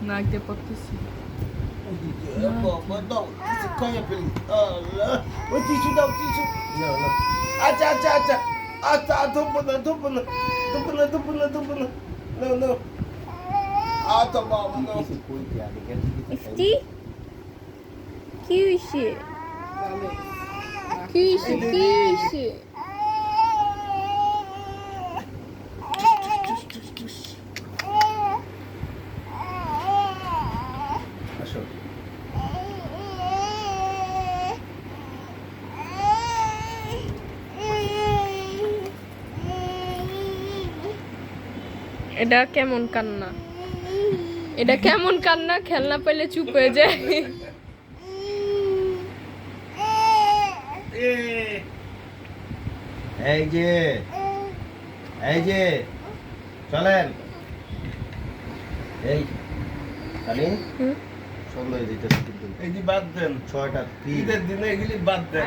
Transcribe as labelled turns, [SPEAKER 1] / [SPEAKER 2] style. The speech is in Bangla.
[SPEAKER 1] নাক দিয়ে পড়তেছি।
[SPEAKER 2] আচ্ছা আচ্ছা আচ্ছা আচ্ছা ধুপ না আচ্ছা বাবা না
[SPEAKER 3] ইফতি কি হইছে? কি হইছে? কি হইছে?
[SPEAKER 2] আসো
[SPEAKER 3] এটা কেমন কান্না? এটা কেমন কান্না? খেলনা পেলে চুপ হয়ে যায়।
[SPEAKER 2] এই যে চলেন এই খালি
[SPEAKER 3] হুম?
[SPEAKER 2] সন্ধ্যা দিতেছে কিন্তু এই যে বাদ দেন 6টা ঈদের দিনে এগুলি বাদ দেন